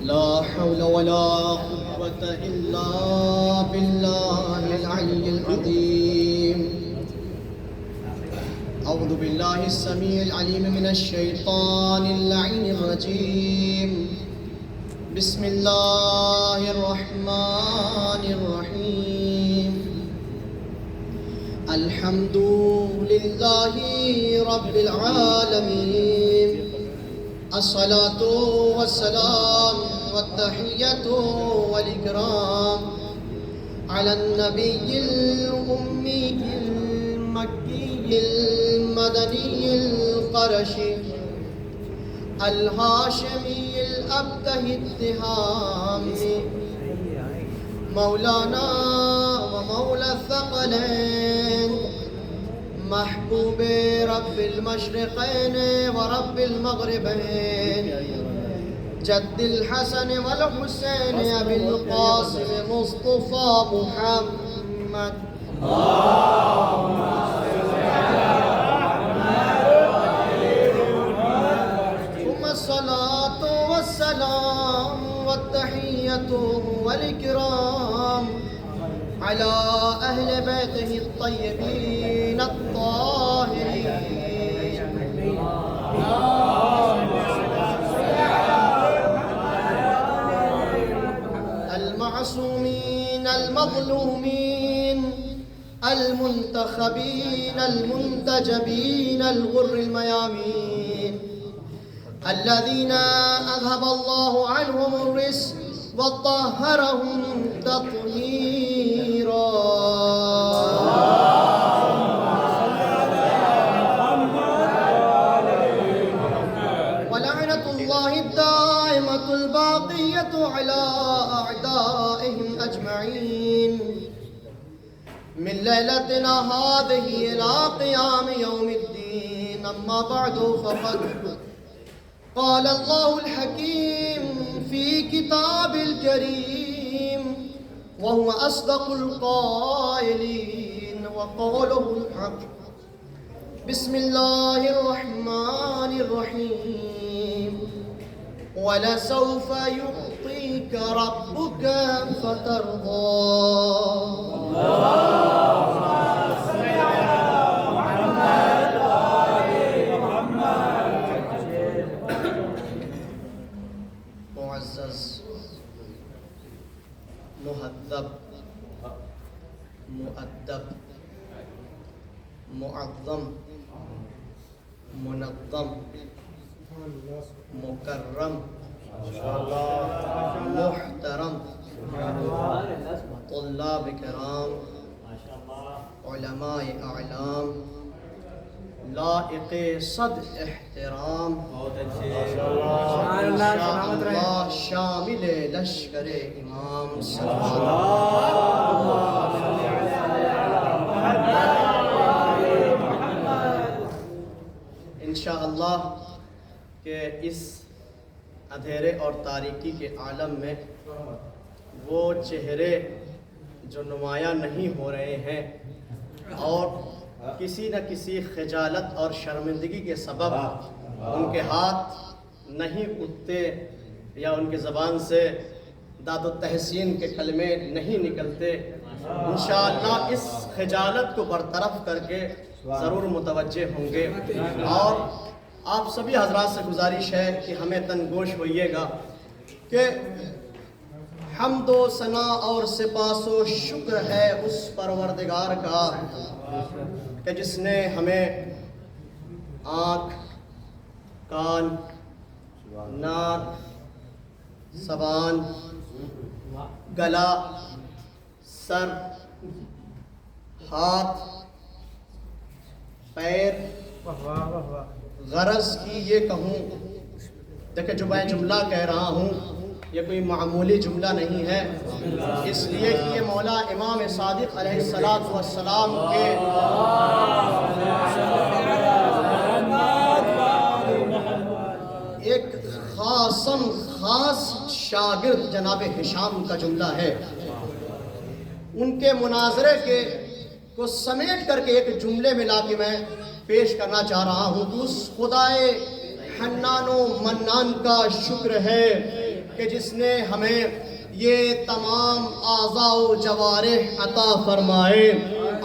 لا حول ولا قوة إلا بالله العلي العظيم. أعوذ بالله السميع العليم من الشيطان اللعين الرجيم. بسم الله الرحمن الرحيم. الحمد لله رب العالمين. الصلاة والسلام والتحية والإكرام على النبي الأمي المكي المدني القرشي الهاشمي الأبته التهامي مولانا ومولى الثقلين محبوب رب المشرقين ورب المغربين جد الحسن والحسين أبي القاسم مصطفى محمد. ثم الصلاة والسلام والتحية والإكرام على أهل بيته الطيبين الطاهرين المعصومين المظلومين المنتخبين المنتجبين الغر الميامين الذين أذهب الله عنهم الرجس وطهرهم تطهيرا. ولعنة الله الدائمة الباقية على أعدائهم أجمعين من ليلتنا هذه إلى قيام يوم الدين. أما بعد فقد قال الله الحكيم في كتاب الكريم وهو أصدق القائلين وقوله الحق. بسم الله الرحمن الرحيم. ولسوف يعطيك ربك فترضى. معزز مهذب مؤدب معظم منظم مکرم محترم طلاب کرام علماء اعلام لائق صد احترام انشاءاللہ شامل لشکر امام صلی انشاءاللہ کہ اس اندھیرے اور تاریکی کے عالم میں وہ چہرے جو نمایاں نہیں ہو رہے ہیں اور کسی نہ کسی خجالت اور شرمندگی کے سبب ان کے ہاتھ نہیں اٹھتے یا ان کے زبان سے داد و تحسین کے کلمے نہیں نکلتے، انشاءاللہ اس خجالت کو برطرف کر کے ضرور متوجہ ہوں گے. اور آپ سبھی حضرات سے گزارش ہے کہ ہمیں تنگوش ہوئیے گا کہ حمد و ثنا اور سپاس و شکر ہے اس پروردگار کا کہ جس نے ہمیں آنکھ، کان، ناک، زبان، گلا، سر، ہاتھ، پیر، غرض کی یہ کہوں دیکھیں جو میں جملہ کہہ رہا ہوں یہ کوئی معمولی جملہ نہیں ہے، اس لیے کہ یہ مولا امام صادق علیہ السلام کے ایک خاص شاگرد جناب ہشام کا جملہ ہے. ان کے مناظرے کو سمیٹ کر کے ایک جملے میں لا کے میں پیش کرنا چاہ رہا ہوں کہ اس خدائے حنان و منان کا شکر ہے کہ جس نے ہمیں یہ تمام اعضاء و جوارح عطا فرمائے،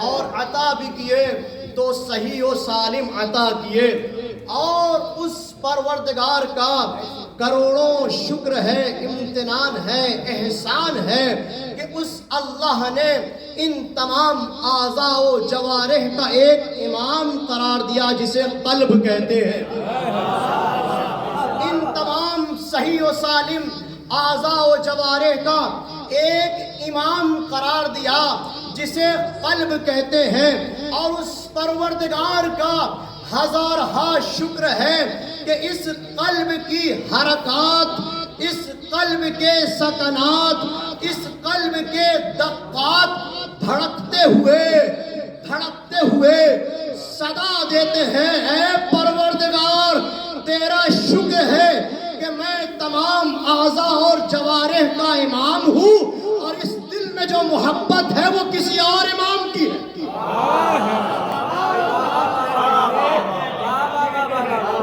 اور عطا بھی کیے تو صحیح و سالم عطا کیے، اور اس پروردگار کا کروڑوں شکر ہے، امتنان ہے، احسان ہے کہ اس اللہ نے ان تمام اعضاء و جوارح کا ایک امام قرار دیا جسے قلب کہتے ہیں۔ ان تمام صحیح و سالم اعضاء و جوارح کا ایک امام قرار دیا جسے قلب کہتے ہیں، اور اس پروردگار کا ہزارہا شکر ہے کہ اس قلب کی حرکات، اس قلب کے سکنات، اس قلب کے دقات دھڑکتے ہوئے صدا دیتے ہیں، اے پروردگار تیرا شکر ہے کہ میں تمام اعضاء اور جوارح کا امام ہوں، اور اس دل میں جو محبت ہے وہ کسی اور امام کی ہے۔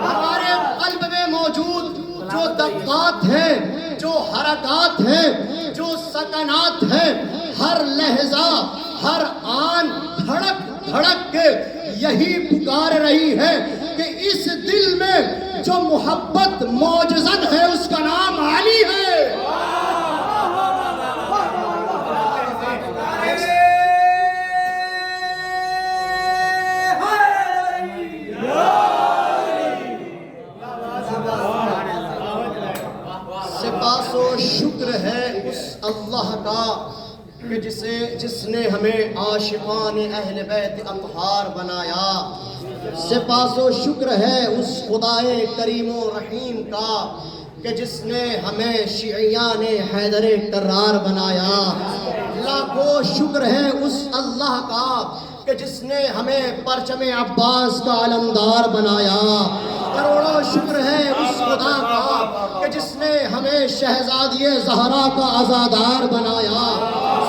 ہمارے قلب میں موجود جو دقات ہیں، جو حرکات ہیں، جو سکنات ہیں، ہر لحظہ ہر آن دھڑک دھڑک کے یہی پکار رہی ہے کہ اس دل میں جو محبت موجزن ہے اس کا نام علی ہے۔ سپاس و شکر ہے اس اللہ کا کہ جس نے ہمیں عاشقان اہل بیت اطہار بنایا۔ سپاس و شکر ہے اس خدائے کریم و رحیم کا کہ جس نے ہمیں شیعیان حیدر کرار بنایا۔ لاکھوں شکر ہے اس اللہ کا کہ جس نے ہمیں پرچم عباس کا علمدار بنایا۔ کروڑوں شکر ہے اس خدا کا کہ جس نے ہمیں شہزادی زہرا کا عزادار بنایا۔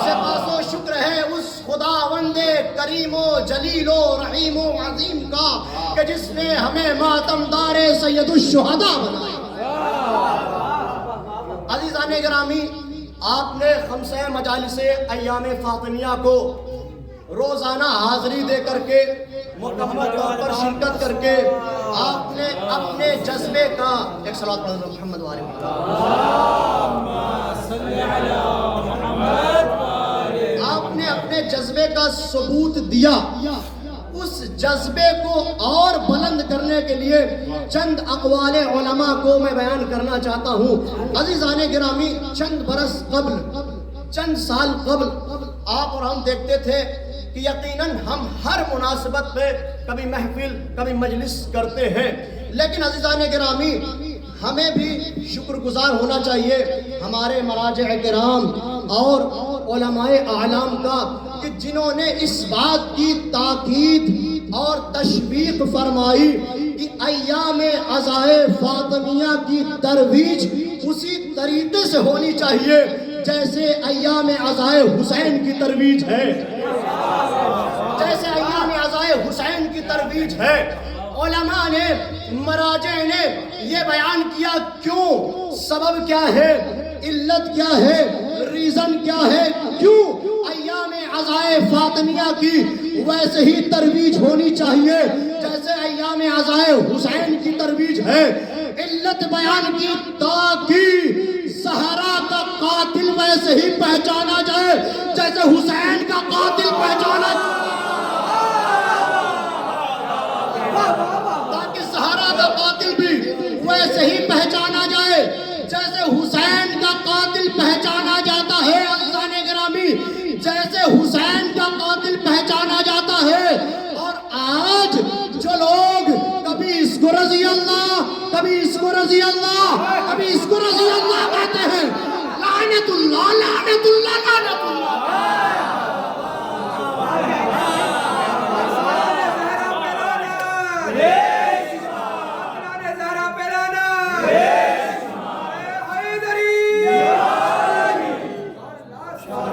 سپاس و شکر ہے اس خداوند کریم و جلیل و رحیم و عظیم کا کہ جس نے ہمیں ماتمدار سید الشہداء بنایا۔ عزیزان گرامی، آپ نے خمسہ مجالس ایام فاطمیہ کو روزانہ حاضری دے کر کے، مکمل طور پر شرکت کر کے، آپ نے اپنے جذبے کا ایک صلوات پڑھ دو محمد والے آپ نے اپنے جذبے کا ثبوت دیا۔ اس جذبے کو اور بلند کرنے کے لیے چند اقوال علماء کو میں بیان کرنا چاہتا ہوں۔ عزیزان گرامی، چند برس قبل، چند سال قبل آپ اور ہم دیکھتے تھے کہ یقیناً ہم ہر مناسبت پہ کبھی محفل کبھی مجلس کرتے ہیں، لیکن عزیزان گرامی ہمیں بھی شکر گزار ہونا چاہیے ہمارے مراجع کرام اور علماء اعلام کا کہ جنہوں نے اس بات کی تاکید اور تشویق فرمائی کہ ایام عزائے فاطمیہ کی ترویج اسی طریقے سے ہونی چاہیے جیسے ایام عزائے حسین کی ترویج ہے، جیسے ایام عزائے حسین کی ترویج ہے۔ علماء نے، مراجع نے یہ بیان کیا، کیوں، سبب کیا ہے، علت کیا ہے، ریزن کیا ہے، کیوں ایام عزائے فاطمیہ کی ویسے ہی ترویج ہونی چاہیے جیسے ایام عزائے حسین کی ترویج ہے۔ علت بیان کی تاکہ زہرا کا قاتل ویسے ہی پہچانا جائے جیسے حسین کا قاتل پہچانا جائے، تاکہ زہرا کا قاتل بھی ویسے ہی پہچانا جائے جیسے حسین کا قاتل پہچانا جاتا ہے۔ عزیزان گرامی، جیسے حسین کا قاتل پہچانا جاتا ہے، اور آج جو لوگ کبھی اس کو رضی اللہ، کبھی اس کو رضی اللہ، کبھی اس کو رضی اللہ کہتے ہیں، لعنت اللہ، لعنت اللہ، لعنت اللہ۔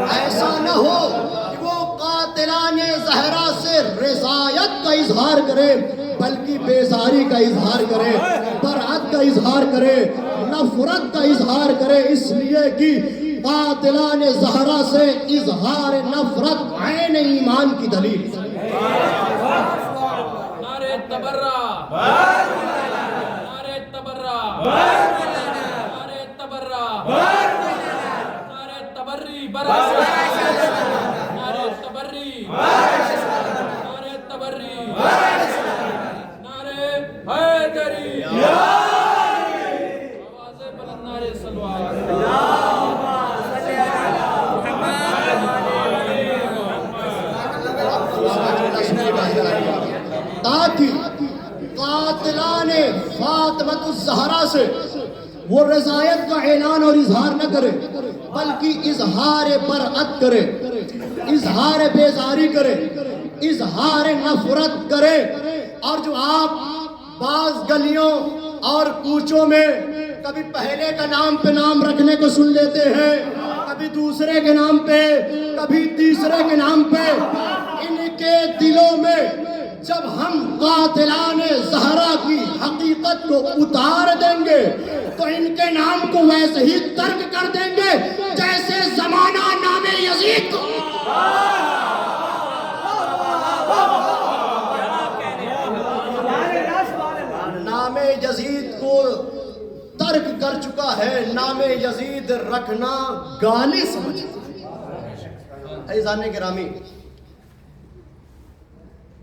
ایسا نہ ہو کہ وہ قاتلان زہرا سے رضایت کا اظہار کرے بلکہ بیزاری کا اظہار کرے۔ محبت کا اظہار کرے، نفرت کا اظہار کرے، اس لیے کہ قاتلان زہرا سے اظہار نفرت عین ایمان کی دلیل۔ نعرہ تبرہ، نعرہ تبرہ، نعرہ تبرہ، نعرہ تبری، نعرہ تبری، نعرہ تبری، نعرہ حیدری، آوازیں بلند، نعرہ سلوات، تاکہ قاتلان فاطمۃ الزہرا سے وہ رضایت کا اعلان اور اظہار نہ کرے، بلکہ اظہار برأت کرے، اظہار بیزاری کرے، اظہار نفرت کرے۔ اور جو آپ بعض گلیوں اور کوچوں میں کبھی پہلے کا نام پہ نام رکھنے کو سن لیتے ہیں، کبھی دوسرے کے نام پہ، کبھی تیسرے کے نام پہ، ان کے دلوں میں جب ہم قاتلان زہرا کی حقیقت کو اتار دیں گے تو ان کے نام کو ویسے ہی ترک کر دیں گے جیسے زمانہ نام یزید کو۔ نام یزید کو ترک کر چکا ہے، نام یزید رکھنا گالی سمجھتا ہے۔ عزیزان گرامی،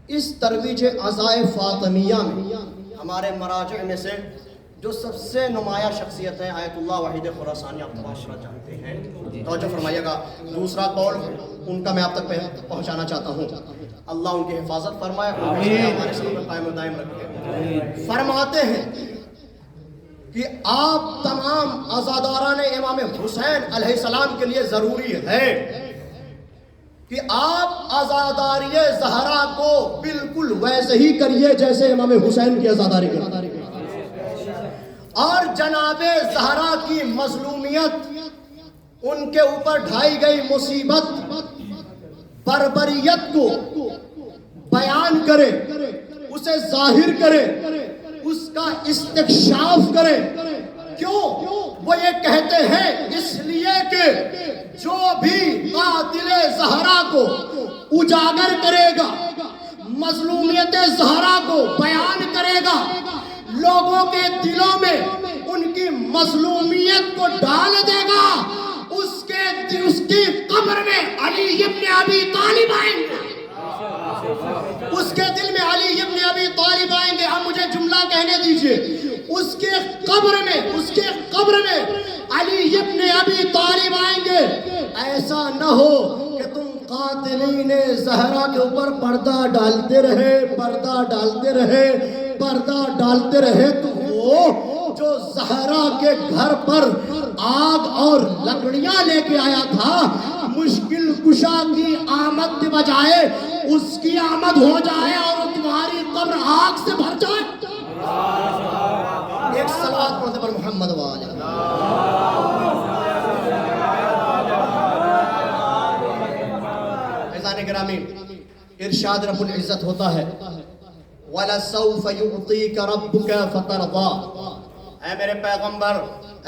اس ترویج عزائے فاطمیہ میں ہمارے مراجع میں سے جو سب سے نمایاں شخصیت ہے آیت اللہ وحید خراسانی، آپ تمام جانتے ہیں۔ توجہ فرمائیے گا، دوسرا قول ان کا میں آپ تک پہنچانا چاہتا ہوں۔ اللہ ان کی حفاظت فرمائے، ہمارے سب پر قائم و دائم رکھے۔ فرماتے ہیں کہ آپ تمام عزاداران امام حسین علیہ السلام کے لیے ضروری ہے کہ آپ عزاداری زہرا کو بالکل ویسے ہی کریے جیسے امام حسین کی عزاداری کرتے، اور جناب زہرا کی مظلومیت، ان کے اوپر ڈھائی گئی مصیبت، بربریت کو بیان کرے، اسے ظاہر کرے، اس کا استکشاف کرے۔ کیوں؟ وہ یہ کہتے ہیں اس لیے کہ جو بھی قاتل زہرا کو اجاگر کرے گا، مظلومیت زہرا کو بیان کرے گا، لوگوں کے دلوں میں ان کی مظلومیت کو ڈال دے گا، اس کی قبر میں علی ابن ابی طالب آئیں گے، اس کے دل میں علی ابن ابی طالب آئیں گے۔ اب مجھے جملہ کہنے دیجئے، اس کے قبر میں علی ابن ابی طالب آئیں گے۔ ایسا نہ ہو کہ تم قاتلین زہرا کے اوپر پردہ ڈالتے رہے تو وہ جو زہرا کے گھر پر آگ اور لکڑیاں لے کے آیا تھا، مشکل کشا کی آمد کے بجائے اس کی آمد ہو جائے اور تمہاری قبر آگ سے بھر جائے۔ ایک صلوات پڑھتے پر محمد والے۔ عزیزان گرامی، ارشاد رب العزت ہوتا ہے وَلَسَوْفَ يُعْطِيكَ رَبُّكَ فَتَرْضَىٰ۔ اے میرے پیغمبر،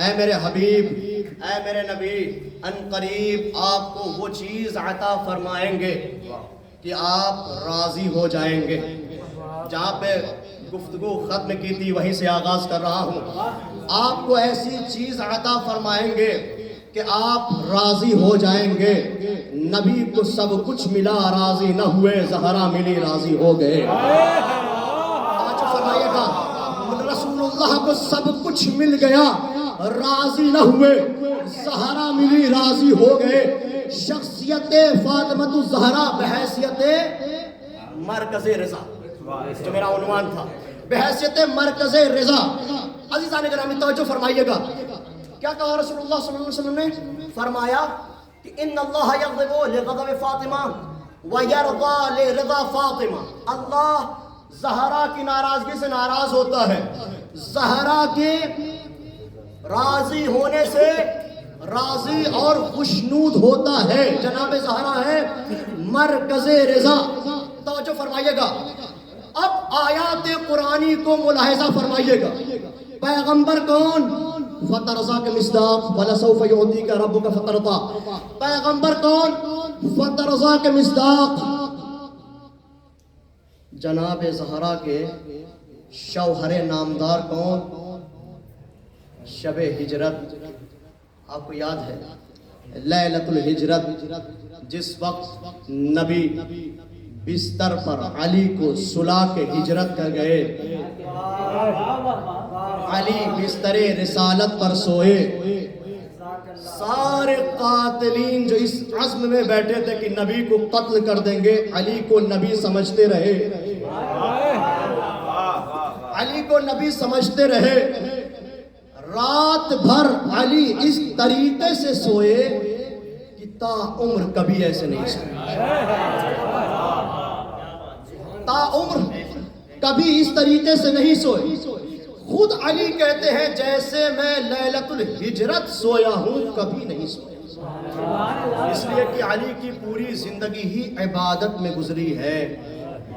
اے میرے حبیب، اے میرے نبی، ان قریب آپ کو وہ چیز عطا فرمائیں گے کہ آپ راضی ہو جائیں گے۔ جہاں پہ گفتگو ختم کی تھی وہیں سے آغاز کر رہا ہوں۔ آپ کو ایسی چیز عطا فرمائیں گے کہ آپ راضی ہو جائیں گے۔ نبی کو سب کچھ ملا، راضی نہ ہوئے، زہرا ملی، راضی ہو گئے۔ آج فرمائیے گا، رسول اللہ کو سب کچھ مل گیا، راضی نہ ہوئے، زہرا ملی، راضی ہو گئے۔ شخصیت فاطمۃ الزہرا بحیثیت مرکز رضا، جو میرا عنوان تھا، بحیثیت مرکز رضا۔ عزیزان گرامی توجہ فرمائیے گا، کیا کہا رسول اللہ صلی اللہ علیہ وسلم نے؟ فرمایا کہ ان اللہ یغضب لغضب فاطمہ ویرضا لرضا فاطمہ۔ اللہ زہرا کی ناراضگی سے ناراض ہوتا ہے، زہرا کے راضی ہونے سے راضی اور خوشنود ہوتا ہے۔ جناب زہرا ہے مرکز رضا۔ توجہ فرمائیے گا، اب آیات قرآنی کو ملاحظہ فرمائیے گا۔ پیغمبر کون؟ فترضا کے مصداق وَلَسَوْفَ يُعْطِيكَ رَبُّكَ فَتَرْضَىٰ. پیغمبر کون؟ فترضا کے مصداق. جناب زہرا کے شوہر نامدار کون؟ شب ہجرت. آپ کو یاد ہے لیلۃ الہجرت، جس وقت نبی بستر پر علی کو سلا کے ہجرت کر گئے. علی بستر رسالت پر سوئے. سارے قاتلین جو اس عزم میں بیٹھے تھے کہ نبی کو قتل کر دیں گے، علی کو نبی سمجھتے رہے. علی کو نبی سمجھتے رہے. رات بھر علی اس طریقے سے سوئے کہ تا عمر کبھی ایسے نہیں سوئے. تا عمر کبھی اس طریقے سے نہیں سوئے. خود علی کہتے ہیں جیسے میں لیلۃ الہجرت سویا ہوں کبھی نہیں سویا. اس لیے کہ علی کی پوری زندگی ہی عبادت میں گزری ہے.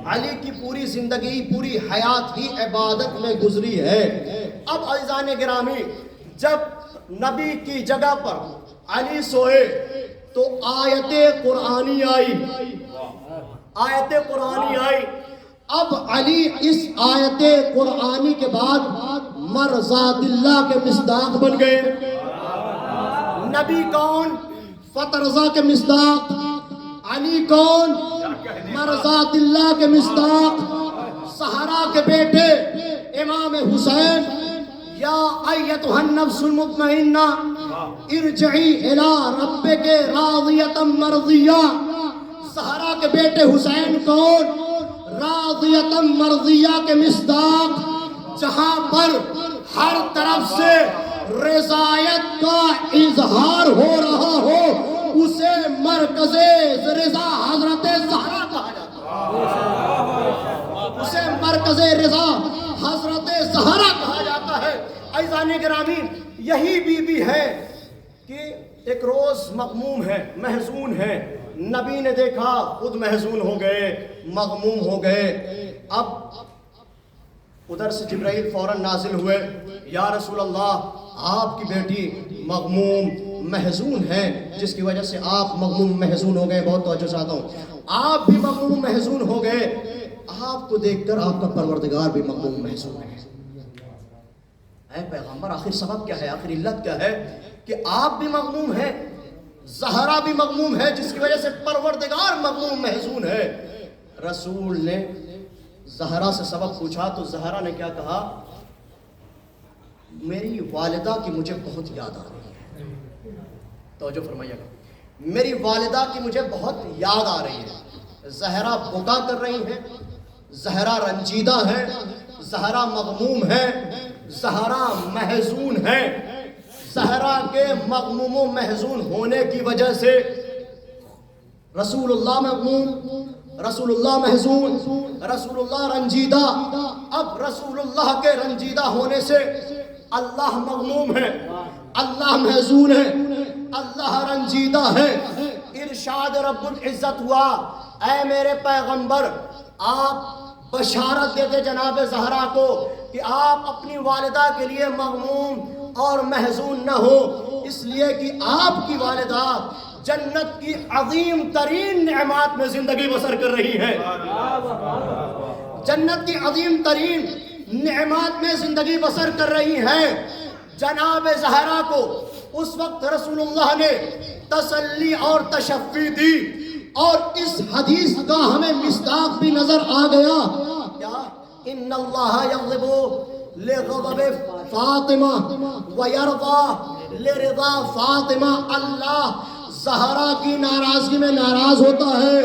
علی کی پوری زندگی، پوری حیات ہی عبادت میں گزری ہے. اب عزیزان گرامی، جب نبی کی جگہ پر علی سوئے تو آیت قرآنی آئی. آیت قرآنی آئی. اب علی اس آیت قرآنی کے بعد مرضات اللہ کے مصداق بن گئے. نبی کون؟ فترضا کے مصداق. علی کون؟ مرضات اللہ کے مصداق. زہرا کے بیٹے امام حسین، یا ایتھا النفس المطمئنہ ارجعی الی ربک راضیۃ مرضیہ. زہرا کے بیٹے حسین کون؟ راضیۃ مرضیہ کے مصداق. جہاں پر ہر طرف سے رضایت کا اظہار ہو رہا ہو اسے مرکز رضا حضرت زہرا کہا جاتا ہے. اسے مرکز رضا حضرت زہرا کہا جاتا ہے. عزیزان گرامی، یہی بی بی ہے کہ ایک روز مغموم ہے، محزون ہے. نبی نے دیکھا، خود محزون ہو گئے، مغموم ہو گئے. اب ادھر سے جبرائیل فوراً نازل ہوئے. یا رسول اللہ، آپ کی بیٹی مغموم محزون ہے، جس کی وجہ سے آپ مغموم محزون ہو گئے. بہت توجہ چاہتا ہوں، آپ بھی مغموم محزون ہو گئے. آپ کو دیکھ کر آپ کا پروردگار بھی مغموم محزون ہے. اے پیغمبر، آخر سبب کیا ہے؟ آخر علت کیا ہے کہ آپ بھی مغموم ہیں، زہرا بھی مغموم ہے، جس کی وجہ سے پروردگار مغموم محزون ہے؟ رسول نے زہرا سے سبب پوچھا تو زہرا نے کیا کہا؟ میری والدہ کی مجھے بہت یاد آ رہی ہے. توجہ فرمائیے گا، میری والدہ کی مجھے بہت یاد آ رہی ہے. زہرا بکا کر رہی ہیں، زہرا رنجیدہ ہے، زہرا مغموم ہے، زہرا محزون ہے. زہرا کے مغموم و محزون ہونے کی وجہ سے رسول اللہ مغموم، رسول اللہ محزون، رسول اللہ رنجیدہ. اب رسول اللہ کے رنجیدہ ہونے سے اللہ مغموم ہے، اللہ محزون ہے، اللہ رنجیدہ ہے. ارشاد رب العزت ہوا، اے میرے پیغمبر، آپ بشارت دیتے جناب زہرا کو کہ آپ اپنی والدہ کے لیے مغموم اور محزون نہ ہو، اس لیے کہ آپ کی والدہ جنت کی عظیم ترین نعمات میں زندگی بسر کر رہی ہے. جنت کی عظیم ترین نعمات میں زندگی بسر کر رہی ہے. جناب زہرا کو اس وقت رسول اللہ نے تسلی اور تشفی دی. اور اس حدیث کا ہمیں مصداق بھی نظر آ گیا. کیا؟ ان اللہ یغضب لغضب فاطمہ ویرضا لرضا فاطمہ. اللہ زہرا کی ناراضگی میں ناراض ہوتا ہے،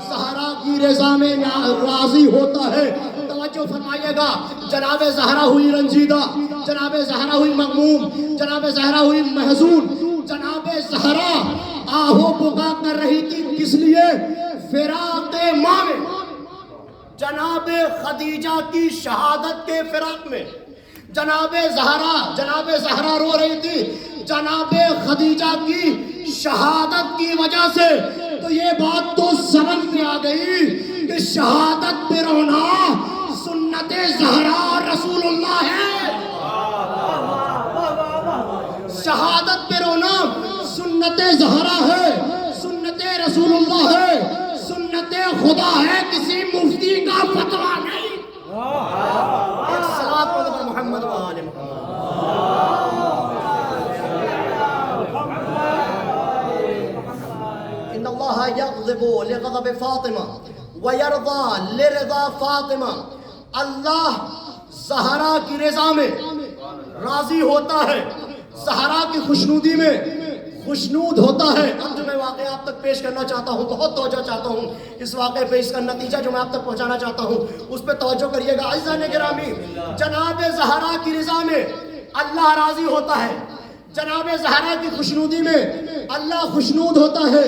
زہرا کی رضا میں راضی ہوتا ہے. توجہ فرمائیے گا، جناب زہرا ہوئی رنجیدہ، جناب زہرا ہوئی مغموم، جناب زہرا ہوئی محزون. جناب زہرا آہو بکا کر رہی تھی، کس لیے؟ فراق ماں میں، جناب خدیجہ کی شہادت کے فراق میں. جناب زہرا رو رہی تھی جناب خدیجہ کی شہادت کی وجہ سے. تو یہ بات تو سمجھ میں آ گئی کہ شہادت پہ رونا سنت زہرا رسول اللہ ہے. شہادت پہ رونا سنت زہرا ہے، سنت رسول اللہ ہے، سنت خدا ہے، کسی مفتی کا فتویٰ نہیں۔ ایک صلاۃ پڑھو پر محمد و آل محمد۔ ان اللہ یغضب لغضب فاطمہ ویرضا لرضا فاطمہ، اللہ زہرا کی رضا میں راضی ہوتا ہے، زہرا کی خوشنودی میں خوشنود ہوتا ہے۔ اب جو میں واقعہ آپ تک پیش کرنا چاہتا ہوں، بہت توجہ چاہتا ہوں اس واقعے پہ، اس کا نتیجہ جو میں آپ تک پہنچانا چاہتا ہوں اس پہ توجہ کریے گا۔ عزیزان گرامی، جناب زہرا کی رضا میں اللہ راضی ہوتا ہے، جناب زہرا کی خوشنودی میں اللہ خوشنود ہوتا ہے۔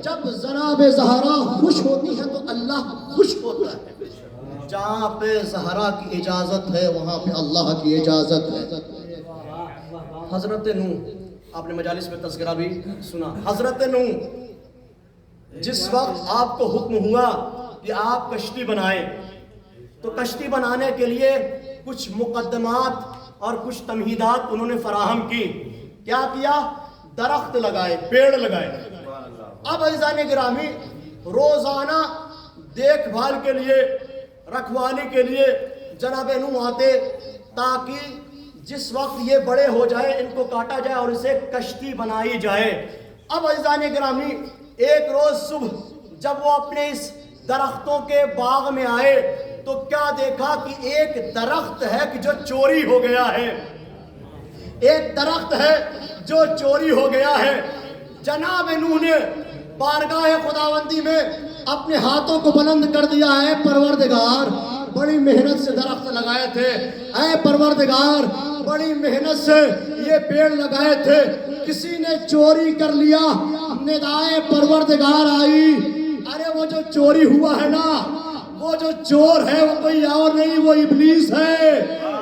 جب جناب زہرا خوش ہوتی ہے تو اللہ خوش ہوتا ہے۔ جہاں پہ زہرا کی اجازت ہے وہاں پہ اللہ کی اجازت ہے۔ حضرت نوح، آپ نے مجالس میں تذکرہ بھی سنا، حضرت نوح جس وقت آپ کو حکم ہوا کہ آپ کشتی بنائیں تو کشتی بنانے کے لیے کچھ مقدمات اور کچھ تمہیدات انہوں نے فراہم کی۔ کیا کیا؟ درخت لگائے، پیڑ لگائے۔ اب عزیزان گرامی، روزانہ دیکھ بھال کے لیے، رکھوالی کے لیے جناب نوح آتے تاکہ جس وقت یہ بڑے ہو جائے ان کو کاٹا جائے اور اسے کشتی بنائی جائے۔ اب عزیزان گرامی، ایک روز صبح جب وہ اپنے اس درختوں کے باغ میں آئے تو کیا دیکھا کہ ایک درخت ہے کہ جو چوری ہو گیا ہے، ایک درخت ہے جو چوری ہو گیا ہے۔ جناب نوح نے بارگاہ خداوندی میں اپنے ہاتھوں کو بلند کر دیا ہے، پروردگار بڑی محنت سے درخت لگائے تھے، اے پروردگار بڑی محنت سے یہ پیڑ لگائے تھے، کسی نے چوری کر لیا۔ ندائے پروردگار آئی، ارے وہ جو چوری ہوا ہے نا، وہ جو چور ہے وہ کوئی اور نہیں، وہ ابلیس ہے،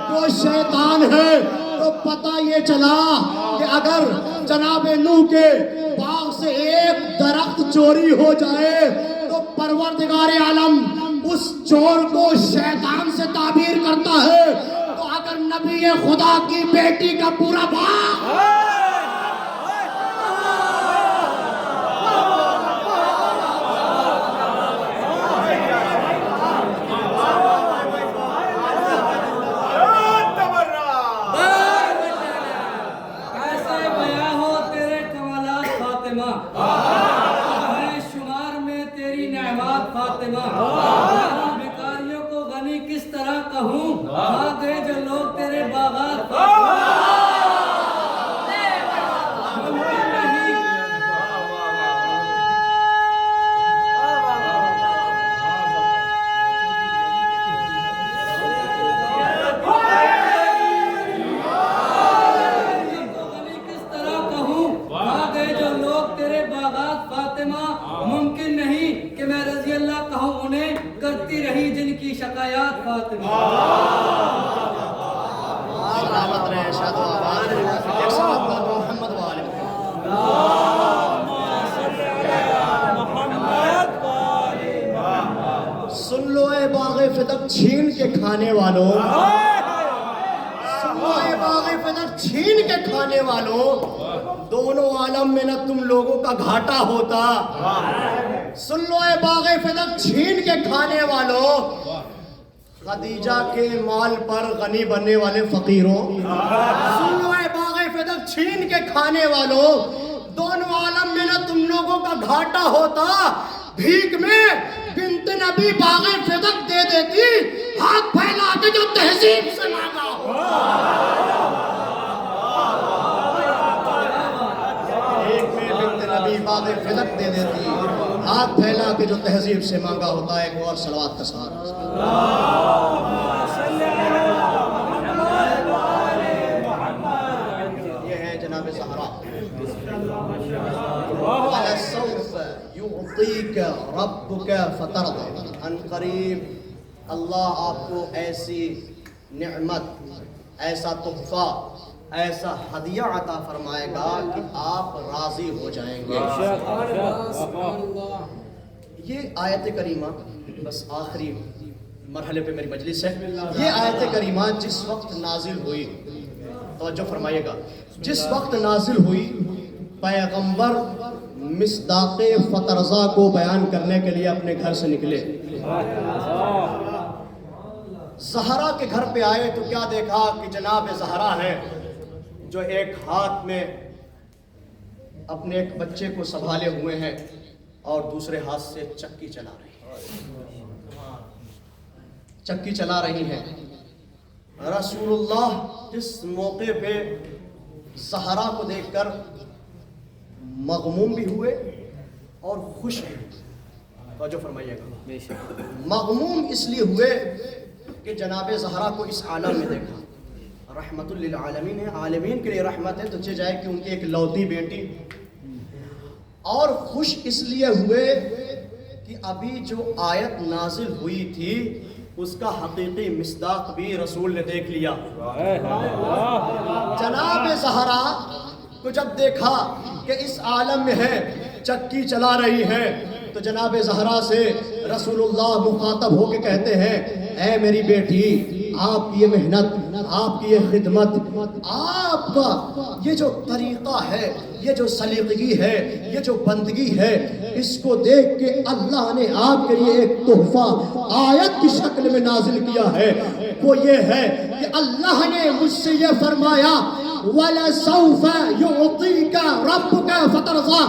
وہ شیطان ہے۔ تو پتہ یہ چلا کہ اگر جناب نوح کے باغ سے ایک درخت چوری ہو جائے تو پروردگار عالم اس چور کو شیطان سے تعبیر کرتا ہے، تو اگر نبی خدا کی بیٹی کا پورا باغ بیکاریوں کو غنی کس طرح کہوں، کھا گئے جو لوگ تیرے باغات۔ ممکن نہیں کہ میں رضی اللہ کہوں انہیں، کرتی رہی جن کی شکایات فاطمہ۔ سلامت رہے، شاد و آباد رہے، ایک صلاۃ پڑھو محمد و آل محمد۔ سن لو اے باغ فدق چھین کے کھانے والوں، سن لو اے باغ فدق چھین کے کھانے والوں، دونوں عالم میں نہ تم لوگوں کا گھاٹا ہوتا۔ سن لو اے باغ فدق چھین کے کھانے والوں، خدیجہ کے مال پر غنی بننے والے فقیروں، سن لو اے باغ فدق چھین کے کھانے والوں، دونوں عالم میں نہ تم لوگوں کا گھاٹا ہوتا۔ بھیک میں بنت نبی باغ فدق دے دیتی، ہاتھ پھیلا کے جو تہذیب سے مانگا ہو۔ باغ فدق دے دیتی، ہاتھ پھیلا کے جو تہذیب سے مانگا ہوتا ہے۔ ایک اور صلوات کا ساتھ یہ ہے جناب زہرا۔ وَلَسَوْفَ يُعْطِيكَ رَبُّكَ فَتَرْضَىٰ، ان قریب اللہ آپ کو ایسی نعمت، ایسا تحفہ، ایسا ہدیہ عطا فرمائے گا کہ آپ راضی ہو جائیں گے۔ یہ آیت کریمہ بس آخری مرحلے پہ میری مجلس ہے۔ یہ آیت کریمہ جس وقت نازل ہوئی توجہ فرمائیے گا. جس وقت نازل ہوئی پیغمبر مصداق فترضا کو بیان کرنے کے لیے اپنے گھر سے نکلے. زہرا کے گھر پہ آئے تو کیا دیکھا کہ جناب زہرا ہے جو ایک ہاتھ میں اپنے ایک بچے کو سنبھالے ہوئے ہیں اور دوسرے ہاتھ سے چکی چلا رہی ہیں. رسول اللہ اس موقع پہ زہرا کو دیکھ کر مغموم بھی ہوئے اور خوش بھی ہوئے. توجہ فرمائیے گا. مغموم اس لیے ہوئے کہ جناب زہرا کو اس عالم میں دیکھا. رحمت للعالمین ہے, عالمین کے لیے رحمت ہے, تو چہ جائے کہ ان کی ایک لوتی بیٹی. اور خوش اس لیے ہوئے کہ ابھی جو آیت نازل ہوئی تھی اس کا حقیقی مصداق بھی رسول نے دیکھ لیا. جناب زہرا کو جب دیکھا کہ اس عالم میں ہے, چکی چلا رہی ہے, تو جناب زہرا سے رسول اللہ مخاطب ہو کے کہتے ہیں, اے میری بیٹی, آپ کی یہ محنت, آپ کی یہ خدمت, آپ کا یہ جو طریقہ ہے, یہ جو سلیقگی ہے, یہ جو بندگی ہے, اس کو دیکھ کے اللہ نے آپ کے لیے ایک تحفہ آیت کی شکل میں نازل کیا ہے. وہ یہ ہے کہ اللہ نے مجھ سے یہ فرمایا, وَلَسَوْفَ يُعْطِيكَ رَبُّكَ فَتَرْضَىٰ,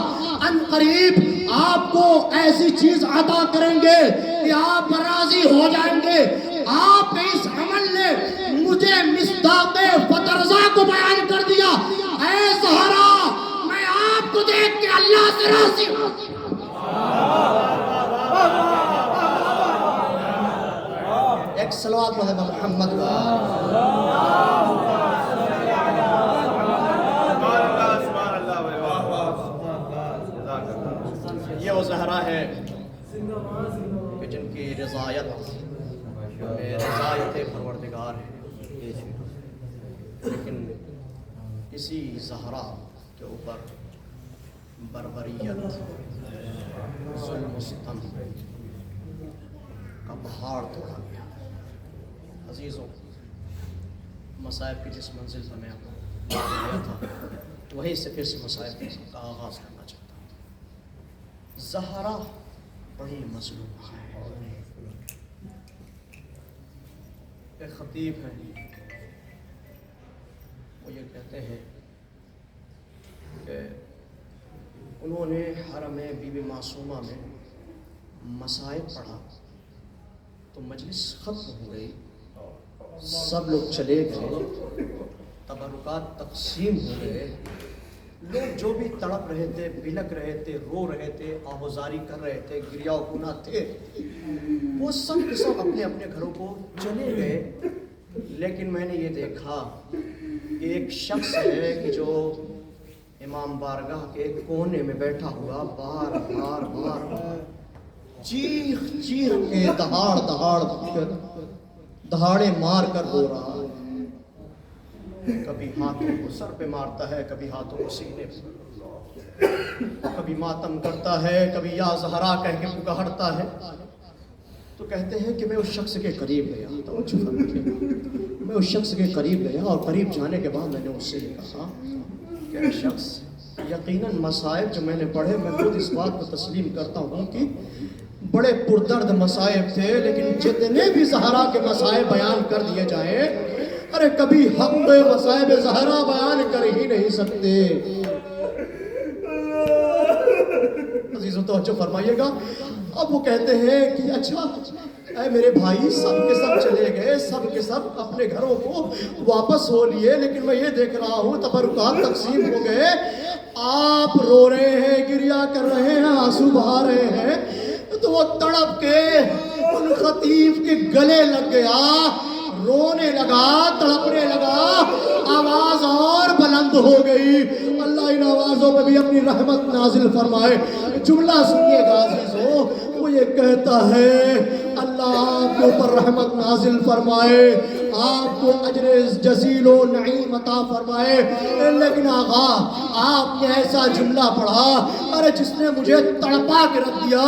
ان قریب آپ کو ایسی چیز عطا کریں گے کہ آپ راضی ہو جائیں گے. آپ اس عمل نے مجھے مصداق فترضا کو بیان کر دیا. اے زہرا, میں آپ کو دیکھ کے اللہ سے راضی ہوں. ایک صلوات محمد یہ وہ زہرا ہے کہ جن کی رضایت پروردگار ہے. لیکن اسی زہرا کے اوپر بربریت, ظلم و ستم کا پہاڑ توڑا گیا. عزیزوں, مصائب کی جس منزل سے میں آپ کو گیا تھا وہیں سے پھر سے مصائب کا آغاز کرنا چاہتا ہوں. زہرا بڑی مظلوم ہے. ایک خطیب ہیں, وہ یہ کہتے ہیں کہ انہوں نے حرم بی بی معصومہ میں مصائب پڑھا تو مجلس ختم ہو گئی, سب لوگ چلے گئے, تبرکات تقسیم ہو گئے. لوگ جو بھی تڑپ رہے تھے, بلک رہے تھے, رو رہے تھے, آہوزاری کر رہے تھے, گریا و گناہ تھے, وہ سب کے سب اپنے اپنے گھروں کو چلے گئے. لیکن میں نے یہ دیکھا کہ ایک شخص ہے کہ جو امام بارگاہ کے ایک کونے میں بیٹھا ہوا بار بار بار چیخ چیخ کے دہاڑے مار کر رو رہا. کبھی ہاتھوں کو سر پہ مارتا ہے, کبھی ہاتھوں کو سینے پہ, کبھی ماتم کرتا ہے, کبھی یا زہرا کہہ کے پکارتا ہے. تو کہتے ہیں کہ میں اس شخص کے قریب گیا, میں اس شخص کے قریب گیا اور قریب جانے کے بعد میں نے اس سے یہ کہا کہ اے شخص, یقیناً مصائب جو میں نے پڑھے, میں خود اس بات کو تسلیم کرتا ہوں کہ بڑے پردرد مصائب تھے, لیکن جتنے بھی زہرا کے مصائب بیان کر دیے جائیں, ارے کبھی ہم مصائب زہرا بیان کر ہی نہیں سکتے. عزیزو توجہ فرمائیے گا. اب وہ کہتے ہیں کہ اچھا اے میرے بھائی, سب کے سب چلے گئے, سب کے سب اپنے گھروں کو واپس ہو لیے, لیکن میں یہ دیکھ رہا ہوں تبرکات تقسیم ہو گئے, آپ رو رہے ہیں, گریا کر رہے ہیں, آنسو بہا رہے ہیں. تو وہ تڑپ کے ان خطیب کے گلے لگ گیا, رونے لگا, تڑپنے لگا, آواز اور بلند ہو گئی. اللہ ان آوازوں پہ بھی اپنی رحمت نازل فرمائے. جملہ سنیے گا عزیزو, وہ یہ کہتا ہے اللہ آپ کے اوپر رحمت نازل فرمائے, آپ کو اجر جزیل و نعیم عطا فرمائے. لیکن آقا آپ نے ایسا جملہ پڑھا, ارے جس نے مجھے تڑپا کے رکھ دیا,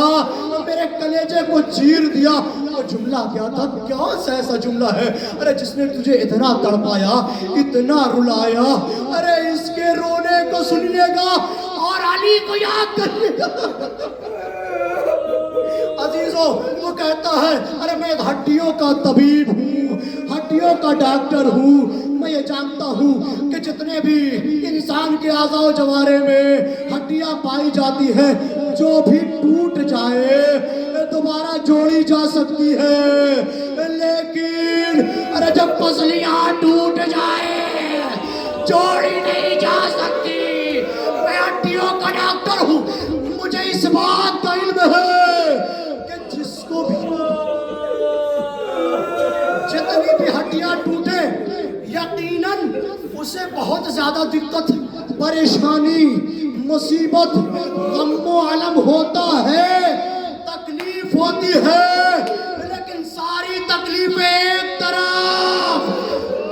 میرے کلیجے کو چیر دیا. وہ جملہ کیا تھا؟ کیا سا ایسا جملہ ہے ارے جس نے تجھے اتنا تڑپایا، اتنا رلایا، ارے اس کے رونے کو سننے گا اور علی کو یاد کرنے گا۔ عزیزوں وہ کہتا ہے ارے میں ہڈیوں کا طبیب ہوں، ہڈیوں کا ڈاکٹر ہوں، میں یہ جانتا ہوں کہ جتنے بھی انسان کے اعضاء و جوارے میں ہڈیاں پائی جاتی ہیں، جو بھی ٹوٹ جائے دوبارہ جوڑی جا سکتی ہے، لیکن ارے جب پسلیاں ٹوٹ جائے جوڑی نہیں جا سکتی۔ میں ہڈیوں کا ڈاکٹر ہوں، مجھے اس بات کا علم ہے کہ جس کو بھی جتنی بھی ہڈیاں ٹوٹے یقیناً اسے بہت زیادہ دقت، پریشانی، مصیبت، غم و علم ہوتا ہے، تکلیف ہوتی ہے، لیکن ساری تکلیفیں ایک طرف،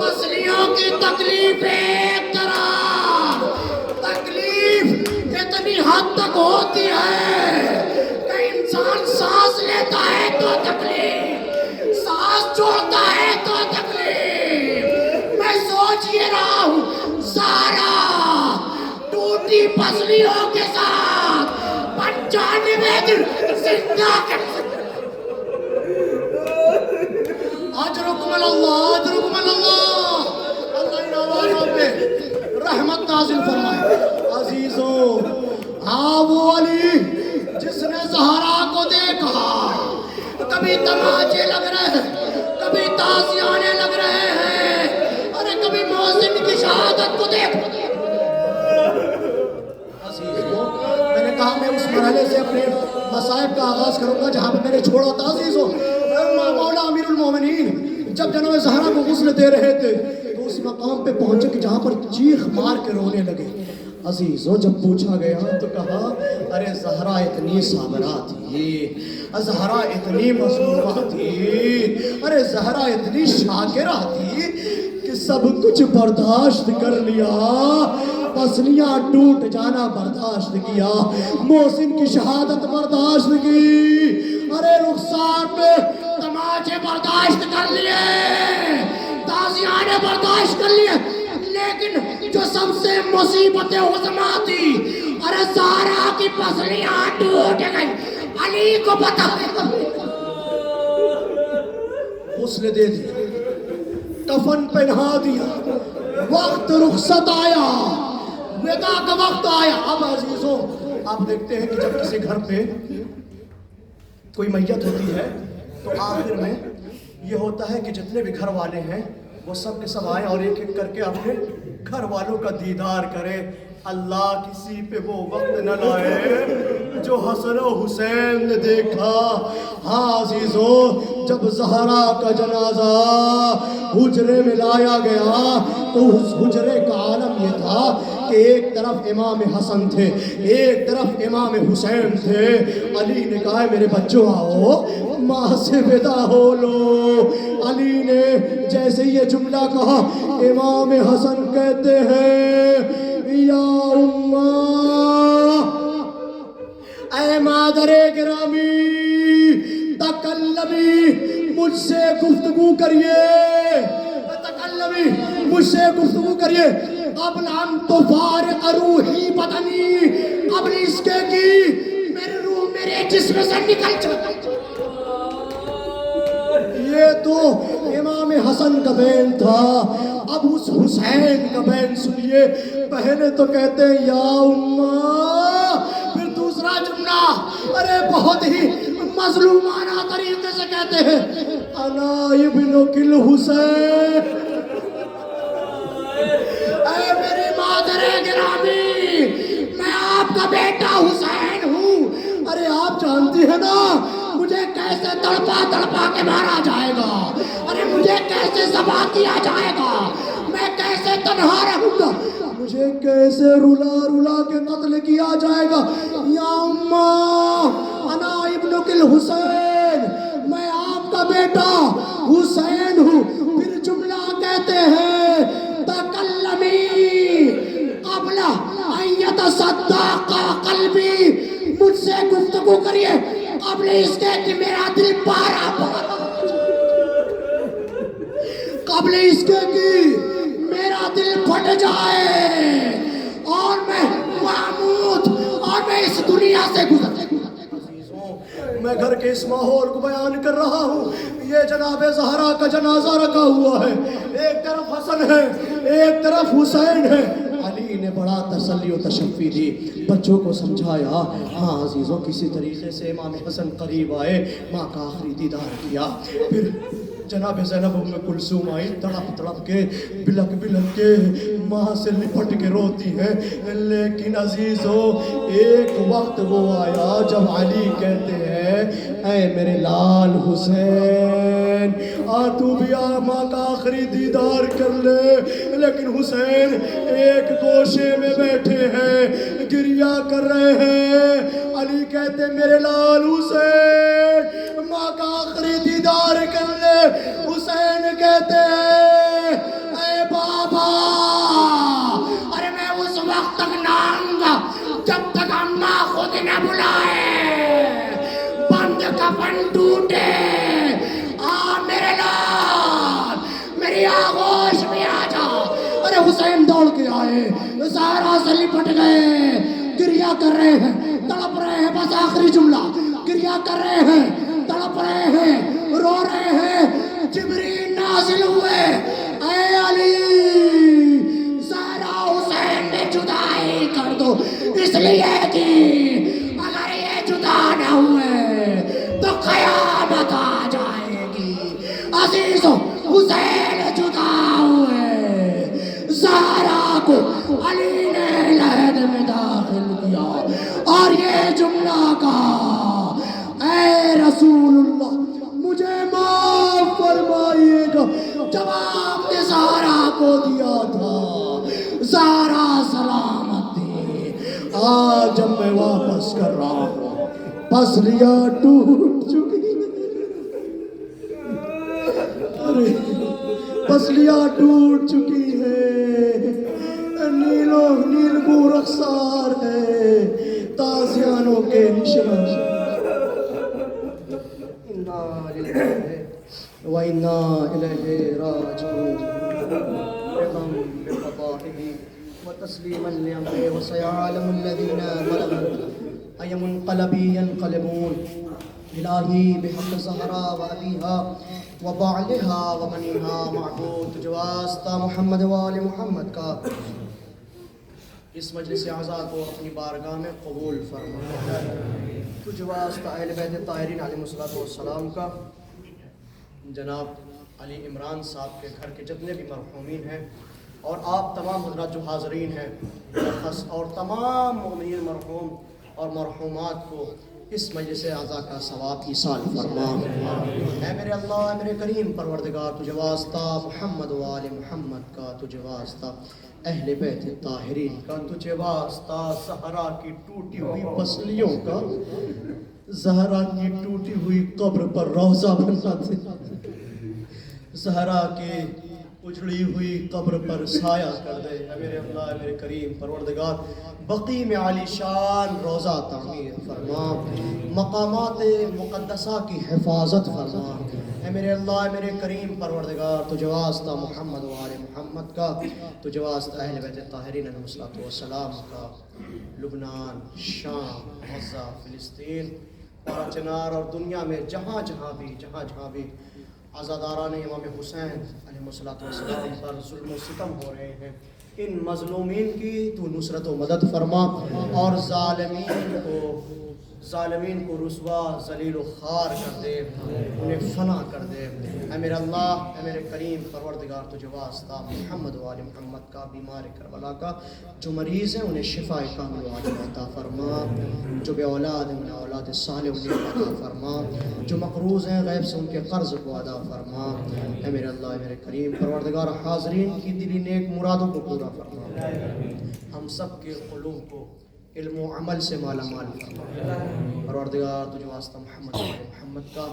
پسلیوں کی تکلیف ایک طرف۔ تکلیف اتنی حد تک ہوتی ہے کہ انسان سانس لیتا ہے تو تکلیف، سانس چھوڑتا ہے تو تکلیف۔ میں سوچ یہ رہا ہوں سارا ٹوٹی پسلیوں کے ساتھ 95 دن زندہ اجرکم اللہ، اجرکم اللہ، اللہ ان آوازوں پہ رحمت نازل فرمائے۔ عزیزوں ہاں وہ علی جس نے زہرا کو دیکھا، کبھی تماچے لگ رہے ہیں، کبھی تازیانے لگ رہے ہیں، ارے کبھی محسن کی شہادت کو دیکھ۔ عزیزوں میں نے کہا میں اس مرحلے سے اپنے مصائب کا آغاز کروں گا جہاں پہ میں نے چھوڑا تھا۔ عزیزوں مولا امیر المومنین جب جناب زہرا کو غسل دے رہے تھے تو اس مقام پہ پہنچے کہ جہاں پر چیخ مار کے رونے لگے۔ عزیزوں جب پوچھا گیا تو کہا ارے زہرا اتنی صابرہ تھی، زہرا اتنی مظلومہ تھی، ارے زہرا اتنی شاکرہ تھی کہ سب کچھ برداشت کر لیا، پسلیاں ٹوٹ جانا برداشت کیا، محسن کی شہادت برداشت کی، ارے رخسار پہ تماچے برداشت کر لیے، تازیانے برداشت کر لیے، لیکن جو سب سے مصیبت عظمیٰ تھی ارے زہرا کی پسلیاں ٹوٹ گئی، علی کو پتا غسل دے دیا، کفن پہنا دیا، وقت رخصت آیا، ودا کا وقت آیا۔ اب عزیزوں آپ دیکھتے ہیں کہ جب کسی گھر پہ کوئی میت ہوتی ہے تو آخر میں یہ ہوتا ہے کہ جتنے بھی گھر والے ہیں وہ سب کے سب آئیں اور ایک ایک کر کے اپنے گھر والوں کا دیدار کریں۔ اللہ کسی پہ وہ وقت نہ لائے جو حسن و حسین نے دیکھا۔ ہاں عزیزوں جب زہرا کا جنازہ حجرے میں لایا گیا تو اس حجرے کا عالم یہ تھا کہ ایک طرف امام حسن تھے، ایک طرف امام حسین تھے۔ علی نے کہا میرے بچوں آؤ ماں سے ودا ہو لو۔ علی نے جیسے یہ جملہ کہا امام حسن کہتے ہیں یا اماں، اے مادر گرامی تکلمی مجھ سے گفتگو کریے، تکلمی مجھ سے گفتگو کریے، قبل ان تفارق روحی بدنی، قبل اس کے کی میری روح میرے جسم سے نکل جائے۔ یہ تو امام حسن کا بین تھا، اب اس حسین کا بین سنیے۔ پہلے تو کہتے ہیں یا اماں، پھر دوسرا جملہ ارے بہت ہی مظلومانہ طریقے سے کہتے ہیں انا ابنک الحسین، اے میری مادر گرامی میں آپ کا بیٹا حسین ہوں۔ ارے آپ جانتی ہیں نا مجھے کیسے تڑپا تڑپا کے مارا جائے گا، ارے مجھے کیسے ذبح کیا جائے گا، میں کیسے تنہا رہوں گا، مجھے کیسے رلا رلا کے قتل کیا جائے گا۔ یا اماں انا ابنک الحسین، میں آپ کا بیٹا حسین ہوں۔ پھر جملہ کہتے ہیں تکلمی قبل ان یتصدق قلبی، مجھ سے گفتگو کریے قبل اس کے کہ میرا دل پارا پارا، قبل اس کے کہ میرا دل پھٹ جائے اور میں محمود اور میں اس دنیا سے گزر جاؤں۔ میں گھر کے اس ماحول کو بیان کر رہا ہوں، یہ جناب زہرا کا جنازہ رکھا ہوا ہے، ایک طرف حسن ہے ایک طرف حسین ہے۔ علی نے بڑا تسلی و تشفی دی، بچوں کو سمجھایا، ہاں عزیزوں کسی طریقے سے امام حسن قریب آئے، ماں کا آخری دیدار کیا۔ پھر جناب زینب ام کلثوم آئی، تڑپ تڑپ کے بلک بلک کے ماں سے لپٹ کے روتی ہیں۔ لیکن عزیزو ایک وقت وہ آیا جب علی کہتے ہیں اے میرے لال حسین تو بھی آ ماں کا آخری دیدار کر لے۔ لیکن حسین ایک گوشے میں بیٹھے ہیں، گریہ کر رہے ہیں۔ علی کہتے میرے لال حسین ماں کا آخری دیدار کر لے۔ حسین کہتے ہیں اے بابا، ارے میں اس وقت تک نہ آؤں گا جب تک اماں خود نہ بلائے۔ بند کفن ٹوٹے، میرے لال میری آغوش میں آ جا۔ ارے حسین دوڑ کے آئے، زہرا سے لپٹ گئے، گریہ کر رہے ہیں، تڑپ رہے ہیں، بس آخری جملہ گریہ کر رہے ہیں، تڑپ رہے ہیں، رو رہے ہیں۔ جبریل نازل ہوئے، اے علی زہرا حسین میں جدائی کر دو، اس لیے کہ اگر یہ جدا نہ ہوئے تو قیامت آ جائے گی۔ عزیزو حسین جدا ہوئے، زہرا کو علی نے لحد میں داخل کیا اور یہ جملہ کہا اے رسول اللہ مجھے معاف فرمائیے گا، جب آپ نے زہرا کو دیا تھا زہرا سلامت تھی، آج جب میں واپس کر رہا ہوں پسلیاں ٹوٹ چکی، ارے پسلیاں ٹوٹ چکی ہے، نیل کو رخسار ہے، تازیانوں کے نشان۔ وَإِنَّا إِلَيْهِ راجعون۔ بغم بقضائه وتسليما لأمره وسيعلم الذين ظلموا أي منقلب ينقلبون۔ إلهي بحق زهرا وأبيها وبعلها وبنيها معبود، تجھ واسطہ محمد وآل محمد کا اس مجلس اعزا کو اپنی بارگاہ میں قبول فرما۔ تجھ واسطہ اہل بیت طاہرین علیہ السلام کا، جناب علی عمران صاحب کے گھر کے جتنے بھی مرحومین ہیں اور آپ تمام حضرات جو حاضرین ہیں اور تمام مومنین مرحوم اور مرحومات کو اس مجلس اعزا کا ثواب ایصال فرما۔ اے میرے اللہ، اے میرے کریم پروردگار، تجھے واسطہ محمد و آل محمد کا، تجھے واسطہ اہل بیت طاہرین کا، تجھے واسطہ زہرا کی ٹوٹی ہوئی پسلیوں کا، زہرا کی ٹوٹی ہوئی قبر پر روضہ بنا دے، زہرا کے اجڑی ہوئی قبر پر سایہ کر دے۔ اے میرے اللہ، اے میرے کریم پروردگار، بقیع میں عالی شان روضہ تعمیر فرما، مقامات مقدسہ کی حفاظت فرما۔ اے میرے اللہ، اے میرے کریم پروردگار، تجھے واسطہ محمد و آل محمد کا، تجھے واسطہ اہل بیت طاہرین علیہ السلام کا، لبنان، شام، غزہ، فلسطین اور چنار اور دنیا میں جہاں جہاں بھی عزاداران امام حسین علیہ السلام پر ظلم و ستم ہو رہے ہیں، ان مظلومین کی تو نصرت و مدد فرما اور ظالمین کو رسوا ذلیل و خوار کر دے، انہیں فنا کر دے۔ اے میرے اللہ، اے میرے کریم پروردگار، تجھے واسطہ محمد و آل محمد کا، بیمار کربلا کا جو مریض ہیں انہیں شفاء کامل و عاجل عطا فرما، جو بے اولاد ہیں انہیں اولاد صالح انہیں عطا فرما، جو مقروض ہیں غیب سے ان کے قرض کو ادا فرما۔ اے میرے اللہ، اے میرے کریم پروردگار، حاضرین کی دلی نیک مرادوں کو پورا فرما، ہم سب کے قلوب کو علم و عمل سے مالا مال فرما۔ پروردگار، تجھے واسطہ محمد و آل محمد کا،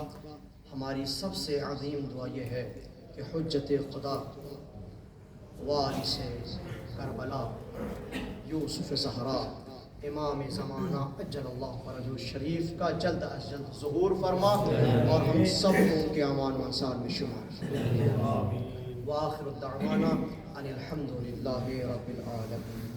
ہماری سب سے عظیم دعا یہ ہے کہ حجت خدا، وارث کربلا، یوسف زہرا، امام زمانہ اجل اللہ فرجہ الشریف کا جلد از جلد ظہور فرما اور ہم سب کو ان کے امان و انصار میں شمار. وآخر الدعوانا ان الحمد للہ رب العالمین.